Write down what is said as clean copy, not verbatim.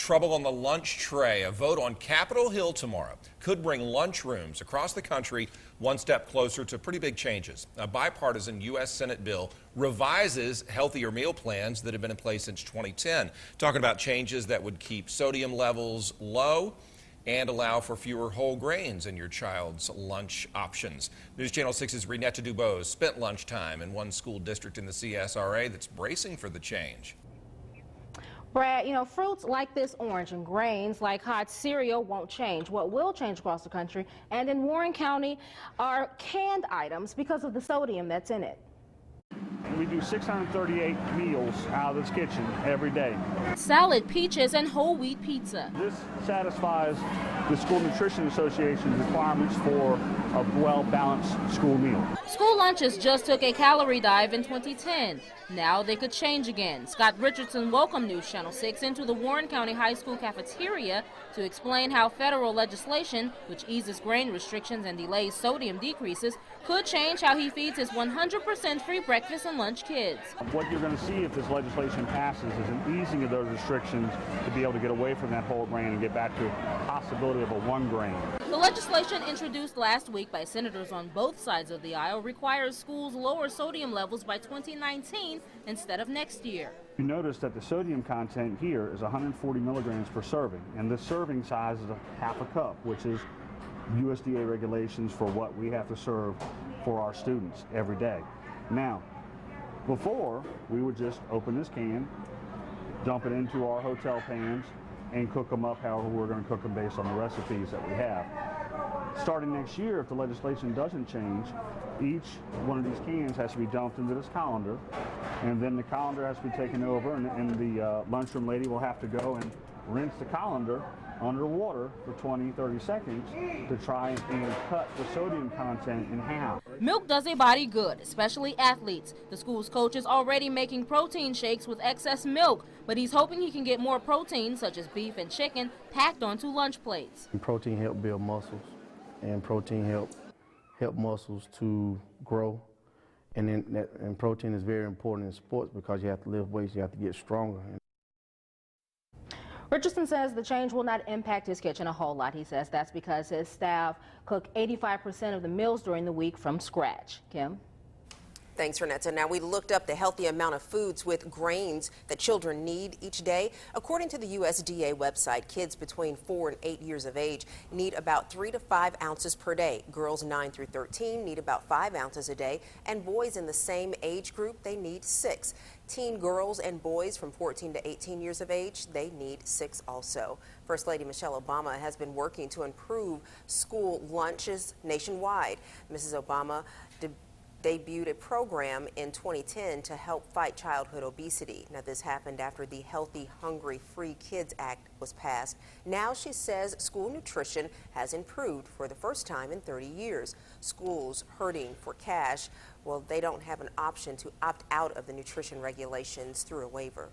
Trouble on the lunch tray. A vote on Capitol Hill tomorrow could bring lunchrooms across the country one step closer to pretty big changes. A bipartisan U.S. Senate bill revises healthier meal plans that have been in place since 2010, talking about changes that would keep sodium levels low and allow for fewer whole grains in your child's lunch options. News Channel 6's Renetta Dubose spent lunchtime in one school district in the CSRA that's bracing for the change. Brad, fruits like this orange and grains like hot cereal won't change. What will change across the country and in Warren County are canned items because of the sodium that's in it. We do 638 meals out of this kitchen every day. Salad, peaches, and whole wheat pizza. This satisfies the School Nutrition Association's requirements for a well-balanced school meal. School lunches just took a calorie dive in 2010. Now they could change again. Scott Richardson welcomed News Channel 6 into the Warren County High School cafeteria to explain how federal legislation, which eases grain restrictions and delays sodium decreases, could change how he feeds his 100% free breakfast and lunch kids. What you're going to see if this legislation passes is an easing of those restrictions to be able to get away from that whole grain and get back to the possibility of a one grain. The legislation introduced last week by senators on both sides of the aisle requires schools lower sodium levels by 2019 instead of next year. You notice that the sodium content here is 140 milligrams per serving, and this serving size is a half a cup, which is USDA regulations for what we have to serve for our students every day. Now, before, we would just open this can, dump it into our hotel pans, and cook them up however we're going to cook them based on the recipes that we have. Starting next year, if the legislation doesn't change, each one of these cans has to be dumped into this colander, and then the colander has to be taken over, and the lunchroom lady will have to go and rinse the colander under water for 20-30 seconds to try and cut the sodium content in half. Milk does a body good, especially athletes. The school's coach is already making protein shakes with excess milk, but he's hoping he can get more protein, such as beef and chicken, packed onto lunch plates. Protein help build muscles, and protein help muscles to grow. And protein is very important in sports because you have to lift weights, you have to get stronger. Richardson says the change will not impact his kitchen a whole lot. He says that's because his staff cook 85% of the meals during the week from scratch. Kim? Thanks, Renetta. Now, we looked up the healthy amount of foods with grains that children need each day. According to the USDA website, kids between 4 and 8 years of age need about 3 to 5 ounces per day. Girls 9 through 13 need about 5 ounces a day, and boys in the same age group, they need 6. Teen girls and boys from 14 to 18 years of age, they need 6 also. First Lady Michelle Obama has been working to improve school lunches nationwide. Mrs. Obama debuted a program in 2010 to help fight childhood obesity. Now, this happened after the Healthy, Hungry, Free Kids Act was passed. Now she says school nutrition has improved for the first time in 30 years. Schools hurting for cash, well, they don't have an option to opt out of the nutrition regulations through a waiver.